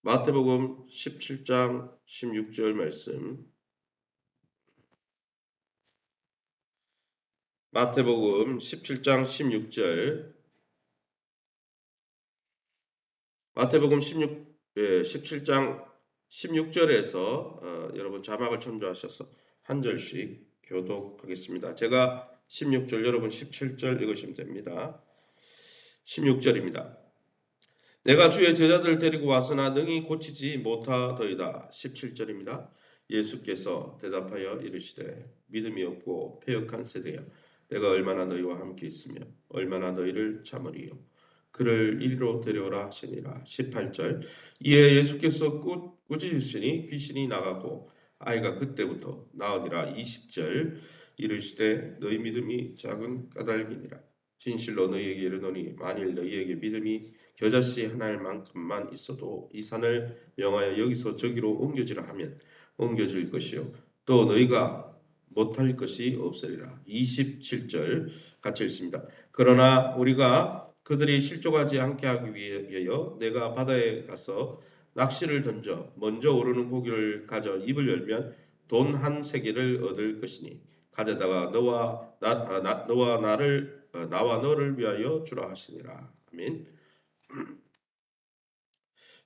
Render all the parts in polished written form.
마태복음 17장 16절 말씀. 마태복음 17장 16절. 마태복음 17장 16절에서 여러분 자막을 첨부하셔서 한 절씩 교독하겠습니다. 제가 16절, 여러분 17절 읽으시면 됩니다. 16절입니다. 내가 주의 제자들을 데리고 왔으나 능히 고치지 못하더이다. 17절입니다. 예수께서 대답하여 이르시되 믿음이 없고 패역한 세대여, 내가 얼마나 너희와 함께 있으며 얼마나 너희를 참으리요. 그를 이리로 데려오라 하시니라. 18절. 이에 예수께서 꾸짖으시니 귀신이 나가고 아이가 그때부터 나으니라. 20절. 이르시되 너희 믿음이 작은 까닭이니라. 진실로 너희에게 이르노니 만일 너희에게 믿음이 겨자씨 하나만큼만 있어도 이 산을 명하여 여기서 저기로 옮겨지라 하면 옮겨질 것이요 또 너희가 못할 것이 없으리라. 27절 같이 읽습니다. 그러나 우리가 그들이 실족하지 않게 하기 위하여 내가 바다에 가서 낚시를 던져 먼저 오르는 고기를 가져 입을 열면 돈 한 세겔을 얻을 것이니 가져다가 나와 너를 위하여 주라 하시니라. 아멘.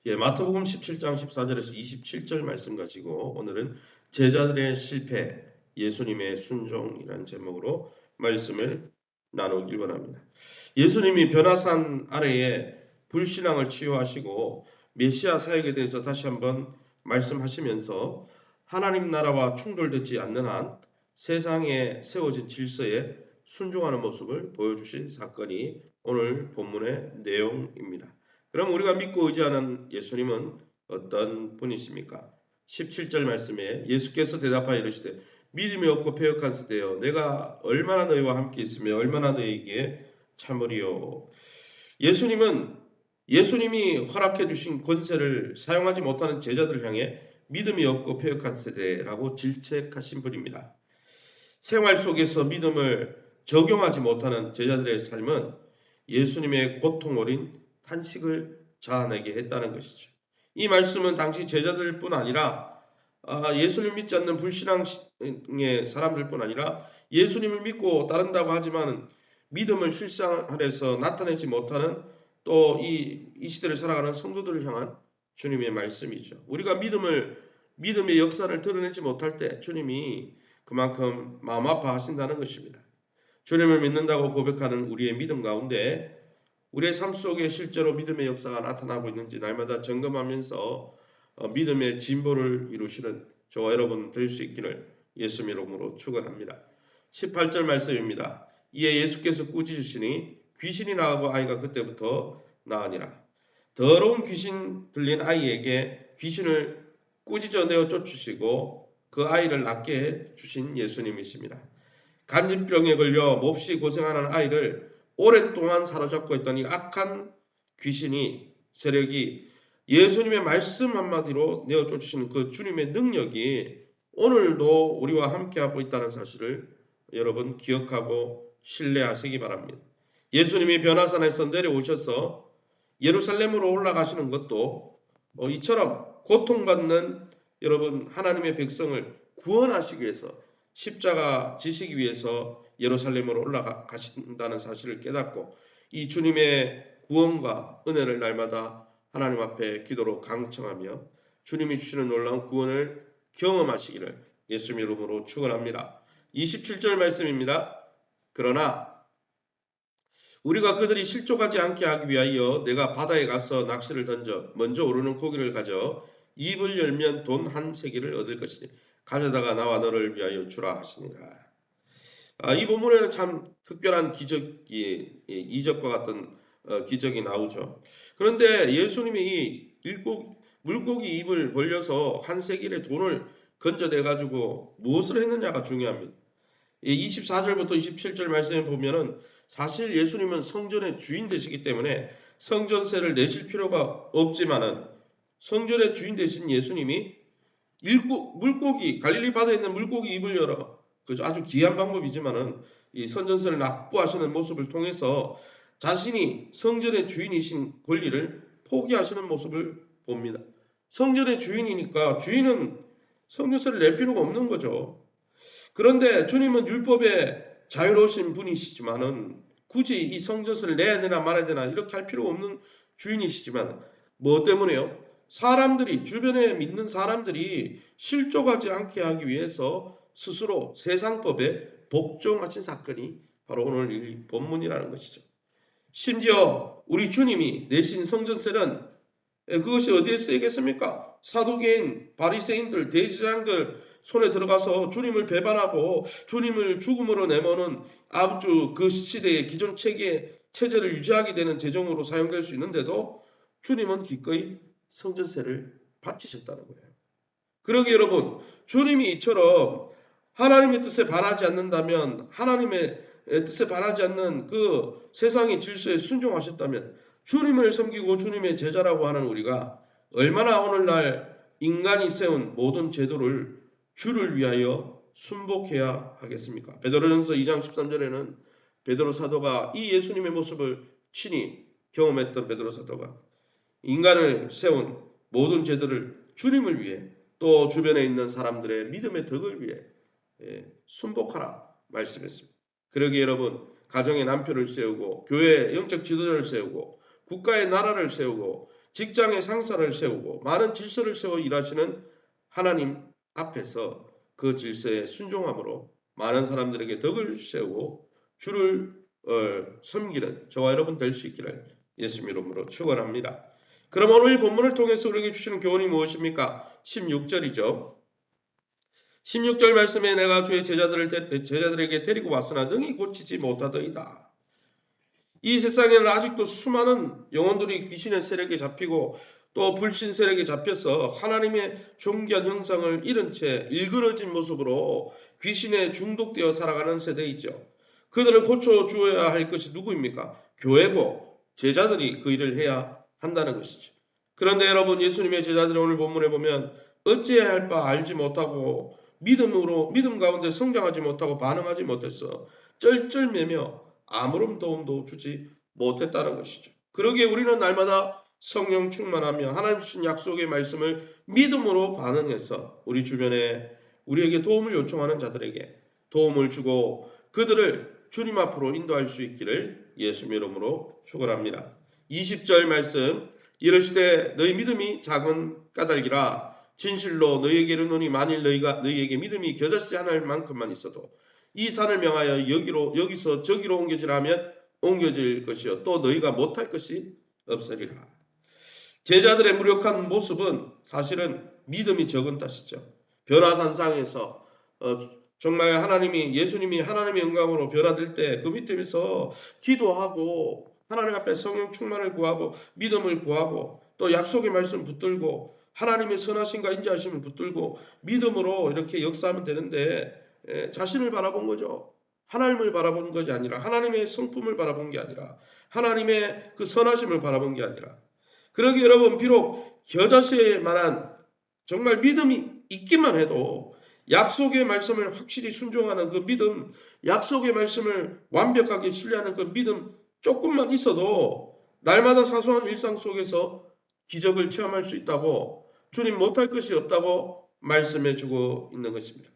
예, 마태복음 17장 14절에서 27절 말씀 가지고 오늘은 제자들의 실패, 예수님의 순종이라는 제목으로 말씀을 나누길 원합니다. 예수님이 변화산 아래에 불신앙을 치유하시고 메시아 사역에 대해서 다시 한번 말씀하시면서 하나님 나라와 충돌되지 않는 한 세상에 세워진 질서에 순종하는 모습을 보여주신 사건이 오늘 본문의 내용입니다. 그럼 우리가 믿고 의지하는 예수님은 어떤 분이십니까? 17절 말씀에 예수께서 대답하여 이르시되 믿음이 없고 패역한 세대여, 내가 얼마나 너희와 함께 있으며 얼마나 너희에게 참으리요. 예수님이 허락해 주신 권세를 사용하지 못하는 제자들을 향해 믿음이 없고 패역한 세대라고 질책하신 분입니다. 생활 속에서 믿음을 적용하지 못하는 제자들의 삶은 예수님의 고통 어린 탄식을 자아내게 했다는 것이죠. 이 말씀은 당시 제자들뿐 아니라 예수님 믿지 않는 불신앙의 사람들뿐 아니라 예수님을 믿고 따른다고 하지만 믿음을 실생활에서 나타내지 못하는 또 이 시대를 살아가는 성도들을 향한 주님의 말씀이죠. 우리가 믿음의 역사를 드러내지 못할 때 주님이 그만큼 마음 아파하신다는 것입니다. 주님을 믿는다고 고백하는 우리의 믿음 가운데 우리의 삶 속에 실제로 믿음의 역사가 나타나고 있는지 날마다 점검하면서 믿음의 진보를 이루시는 저와 여러분 될 수 있기를 예수님 이름으로 축원합니다. 18절 말씀입니다. 이에 예수께서 꾸짖으시니 귀신이 나가고 아이가 그때부터 나으니라. 더러운 귀신 들린 아이에게 귀신을 꾸짖어 내어 쫓으시고 그 아이를 낫게 해 주신 예수님이십니다. 간질병에 걸려 몹시 고생하는 아이를 오랫동안 사로잡고 있던 이 악한 귀신이 세력이 예수님의 말씀 한마디로 내어 쫓으시는 그 주님의 능력이 오늘도 우리와 함께하고 있다는 사실을 여러분 기억하고 신뢰하시기 바랍니다. 예수님이 변화산에서 내려오셔서 예루살렘으로 올라가시는 것도 이처럼 고통받는 여러분 하나님의 백성을 구원하시기 위해서 십자가 지시기 위해서 예루살렘으로 올라가신다는 사실을 깨닫고 이 주님의 구원과 은혜를 날마다 하나님 앞에 기도로 강청하며 주님이 주시는 놀라운 구원을 경험하시기를 예수님 이름으로 축원합니다. 27절 말씀입니다. 그러나 우리가 그들이 실족하지 않게 하기 위하여 내가 바다에 가서 낚시를 던져 먼저 오르는 고기를 가져 입을 열면 돈 한 세겔을 얻을 것이니 가져다가 나와 너를 위하여 주라 하시니라. 이 본문에는 참 특별한 기적이 이적과 같은 기적이 나오죠. 그런데 예수님이 이 물고기 입을 벌려서 한 세겔의 돈을 건져내 가지고 무엇을 했느냐가 중요합니다. 24절부터 27절 말씀에 보면은 사실 예수님은 성전의 주인 되시기 때문에 성전세를 내실 필요가 없지만은 성전의 주인 되신 예수님이 물고기 갈릴리 바다에 있는 물고기 입을 열어 그죠? 아주 귀한 방법이지만은 이 성전세를 납부하시는 모습을 통해서 자신이 성전의 주인이신 권리를 포기하시는 모습을 봅니다. 성전의 주인이니까 주인은 성전세를 낼 필요가 없는 거죠. 그런데 주님은 율법에 자유로우신 분이시지만은 굳이 이 성전세를 내야 되나 말아야 되나 이렇게 할 필요 없는 주인이시지만 뭐 때문에요? 사람들이 주변에 믿는 사람들이 실족하지 않게 하기 위해서 스스로 세상법에 복종하신 사건이 바로 오늘 이 본문이라는 것이죠. 심지어 우리 주님이 내신 성전세는 그것이 어디에 쓰이겠습니까? 사두개인, 바리새인들, 대제사장들 손에 들어가서 주님을 배반하고 주님을 죽음으로 내모는 아주 그 시대의 기존 체제를 유지하게 되는 재정으로 사용될 수 있는데도 주님은 기꺼이 성전세를 바치셨다는 거예요. 그러기 여러분, 주님이 이처럼 하나님의 뜻에 반하지 않는다면, 하나님의 뜻에 반하지 않는 그 세상의 질서에 순종하셨다면, 주님을 섬기고 주님의 제자라고 하는 우리가 얼마나 오늘날 인간이 세운 모든 제도를 주를 위하여 순복해야 하겠습니까? 베드로전서 2장 13절에는 베드로 사도가 이 예수님의 모습을 친히 경험했던 베드로 사도가 인간을 세운 모든 제도를 주님을 위해 또 주변에 있는 사람들의 믿음의 덕을 위해 순복하라 말씀했습니다. 그러기에 여러분 가정의 남편을 세우고 교회의 영적 지도자를 세우고 국가의 나라를 세우고 직장의 상사를 세우고 많은 질서를 세워 일하시는 하나님 앞에서 그 질서에 순종함으로 많은 사람들에게 덕을 세우고 주를 섬기는 저와 여러분 될 수 있기를 예수님 이름으로 축원합니다. 그럼 오늘 이 본문을 통해서 우리에게 주시는 교훈이 무엇입니까? 16절이죠. 16절 말씀에 내가 주의 제자들에게 데리고 왔으나 능히 고치지 못하더이다. 이 세상에는 아직도 수많은 영혼들이 귀신의 세력에 잡히고 또 불신 세력에 잡혀서 하나님의 존귀한 형상을 잃은 채 일그러진 모습으로 귀신에 중독되어 살아가는 세대이죠. 그들을 고쳐주어야 할 것이 누구입니까? 교회고 제자들이 그 일을 해야 한다는 것이죠. 그런데 여러분 예수님의 제자들이 오늘 본문에 보면 어찌해야 할 바 알지 못하고 믿음 가운데 성장하지 못하고 반응하지 못했어 쩔쩔매며 아무런 도움도 주지 못했다는 것이죠. 그러기에 우리는 날마다 성령 충만하며 하나님 주신 약속의 말씀을 믿음으로 반응해서 우리 주변에 우리에게 도움을 요청하는 자들에게 도움을 주고 그들을 주님 앞으로 인도할 수 있기를 예수님 이름으로 축원합니다. 20절 말씀 이르시되 너희 믿음이 작은 까닭이라 진실로 너희에게 이르노니 만일 너희에게 믿음이 겨자씨 하나일 만큼만 있어도 이 산을 명하여 여기서 저기로 옮겨지라면 옮겨질 것이요 또 너희가 못할 것이 없으리라. 제자들의 무력한 모습은 사실은 믿음이 적은 탓이죠. 변화산상에서 정말 예수님이 하나님의 영광으로 변화될 때 그 밑에서 기도하고 하나님 앞에 성령 충만을 구하고 믿음을 구하고 또 약속의 말씀 붙들고 하나님의 선하심과 인자하심을 붙들고 믿음으로 이렇게 역사하면 되는데 자신을 바라본 거죠. 하나님을 바라본 것이 아니라 하나님의 성품을 바라본 게 아니라 하나님의 그 선하심을 바라본 게 아니라 그러기 여러분 비록 겨자씨에 만한 정말 믿음이 있기만 해도 약속의 말씀을 확실히 순종하는 그 믿음, 약속의 말씀을 완벽하게 신뢰하는 그 믿음 조금만 있어도 날마다 사소한 일상 속에서 기적을 체험할 수 있다고 주님 못할 것이 없다고 말씀해 주고 있는 것입니다.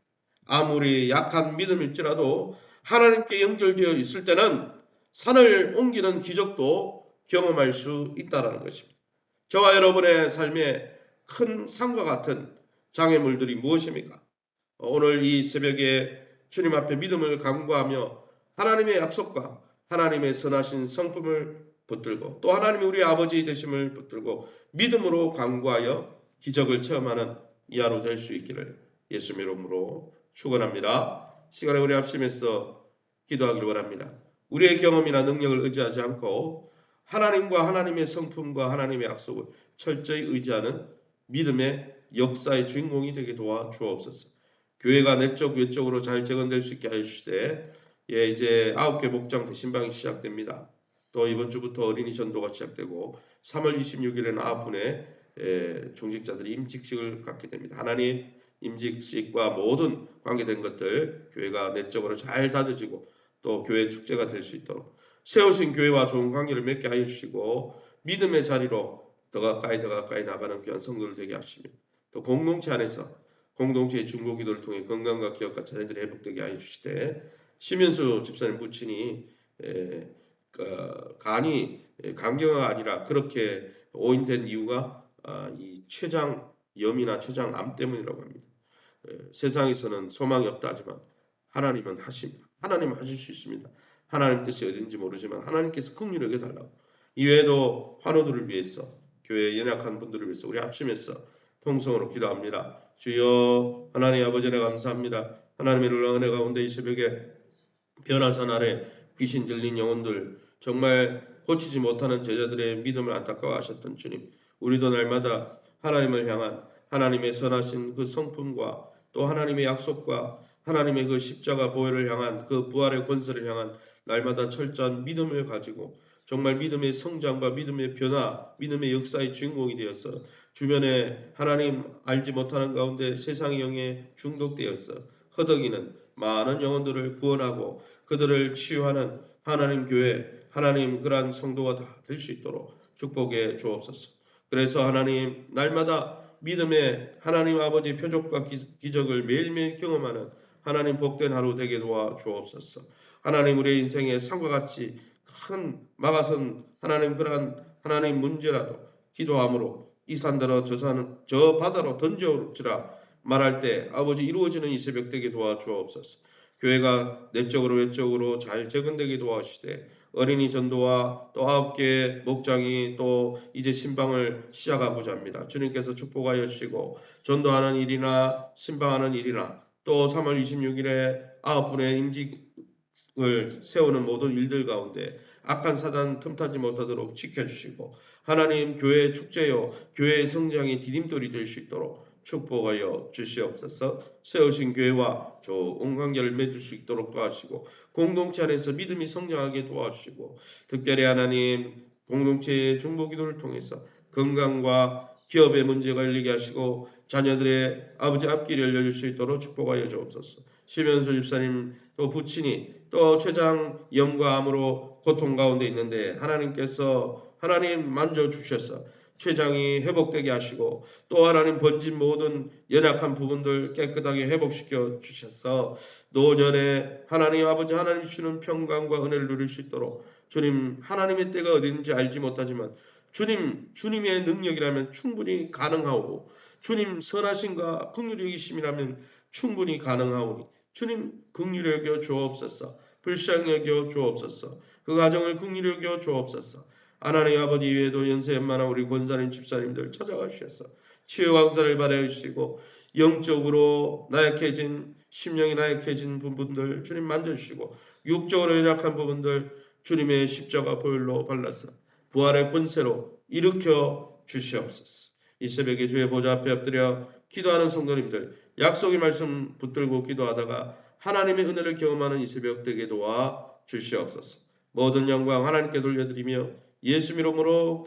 아무리 약한 믿음일지라도 하나님께 연결되어 있을 때는 산을 옮기는 기적도 경험할 수 있다는 것입니다. 저와 여러분의 삶에 큰 산과 같은 장애물들이 무엇입니까? 오늘 이 새벽에 주님 앞에 믿음을 간구하며 하나님의 약속과 하나님의 선하신 성품을 붙들고 또 하나님이 우리 아버지 되심을 붙들고 믿음으로 간구하여 기적을 체험하는 이 하루 될 수 있기를 예수님 이름으로 축원합니다. 시간에 우리 합심해서 기도하기를 원합니다. 우리의 경험이나 능력을 의지하지 않고 하나님과 하나님의 성품과 하나님의 약속을 철저히 의지하는 믿음의 역사의 주인공이 되게 도와 주옵소서. 교회가 내적 외적으로 잘 재건될 수 있게 하여 주시되 이제 9개 목장 대신방이 시작됩니다. 또 이번 주부터 어린이 전도가 시작되고 3월 26일에는 9분의 중직자들이 임직식을 갖게 됩니다. 하나님 임직식과 모든 관계된 것들 교회가 내적으로 잘 다져지고 또 교회 축제가 될 수 있도록 세우신 교회와 좋은 관계를 맺게 하여 주시고 믿음의 자리로 더 가까이 나가는 귀한 성도들 되게 하시며 또 공동체 안에서 공동체의 중보 기도를 통해 건강과 기업과 자녀들이 회복되게 하여 주시되 심연수 집사님 부친이 간이 간경화가 아니라 그렇게 오인된 이유가 이 췌장염이나 췌장암 때문이라고 합니다. 세상에서는 소망이 없다 하지만 하나님은 하실 수 있습니다. 하나님 뜻이 어딘지 모르지만 하나님께서 긍휼히 여겨달라고. 이외에도 환우들을 위해서 교회 연약한 분들을 위해서 우리 합심해서 통성으로 기도합니다. 주여 하나님 아버지 네 감사합니다. 하나님의 놀라운 은혜 가운데 이 새벽에 변화산 아래 귀신 들린 영혼들 정말 고치지 못하는 제자들의 믿음을 안타까워하셨던 주님, 우리도 날마다 하나님을 향한 하나님의 선하신 그 성품과 또 하나님의 약속과 하나님의 그 십자가 보혈을 향한 그 부활의 권세를 향한 날마다 철저한 믿음을 가지고 정말 믿음의 성장과 믿음의 변화, 믿음의 역사의 주인공이 되어서 주변에 하나님 알지 못하는 가운데 세상의 영에 중독되어서 허덕이는 많은 영혼들을 구원하고 그들을 치유하는 하나님 교회, 하나님 그러한 성도가 다 될 수 있도록 축복해 주옵소서. 그래서 하나님 날마다 믿음의 하나님 아버지 표적과 기적을 매일매일 경험하는 하나님 복된 하루 되게 도와 주옵소서. 하나님 우리의 인생에 산과 같이 큰 막아선 하나님 그러한 하나님 문제라도 기도함으로 이 산더러 저 바다로 던져주라 말할 때 아버지 이루어지는 이 새벽 되게 도와 주옵소서. 교회가 내적으로 외적으로 잘 재건되게 도와주시되 어린이 전도와 또 9개의 목장이 또 이제 신방을 시작하고자 합니다. 주님께서 축복하여 주시고 전도하는 일이나 신방하는 일이나 또 3월 26일에 9분의 임직을 세우는 모든 일들 가운데 악한 사단 틈타지 못하도록 지켜주시고 하나님 교회의 축제요 교회의 성장의 디딤돌이 될 수 있도록 축복하여 주시옵소서. 세우신 교회와 좋은 관계를 맺을 수 있도록 도와주시고 공동체 안에서 믿음이 성장하게 도와주시고 특별히 하나님 공동체의 중보기도를 통해서 건강과 기업의 문제가 열리게 하시고 자녀들의 아버지 앞길이 열려줄 수 있도록 축복하여 주옵소서. 심연수 집사님 또 부친이 또 췌장염과 암으로 고통 가운데 있는데 하나님께서 하나님 만져주셔서 췌장이 회복되게 하시고 또 하나님 번진 모든 연약한 부분들 깨끗하게 회복시켜 주셔서 노년에 하나님 아버지 하나님 주시는 평강과 은혜를 누릴 수 있도록 주님 하나님의 때가 어딘지 알지 못하지만 주님의 능력이라면 충분히 가능하고 주님 선하심과 긍휼히 여기심이라면 충분히 가능하오니 주님 긍휼히 여겨 주옵소서. 불쌍히 여겨 주옵소서. 그 가정을 긍휼히 여겨 주옵소서. 하나님 아버지 이외에도 연세 웬만한 우리 권사님 집사님들 찾아가주셔서 치유 강사를 받아 주시고 영적으로 나약해진 심령이 나약해진 부분들 주님 만져주시고 육적으로 연약한 부분들 주님의 십자가 보혈로 발라서 부활의 권세로 일으켜 주시옵소서. 이 새벽에 주의 보좌 앞에 엎드려 기도하는 성도님들 약속의 말씀 붙들고 기도하다가 하나님의 은혜를 경험하는 이 새벽 되게 도와 주시옵소서. 모든 영광 하나님께 돌려드리며 예수 이름으로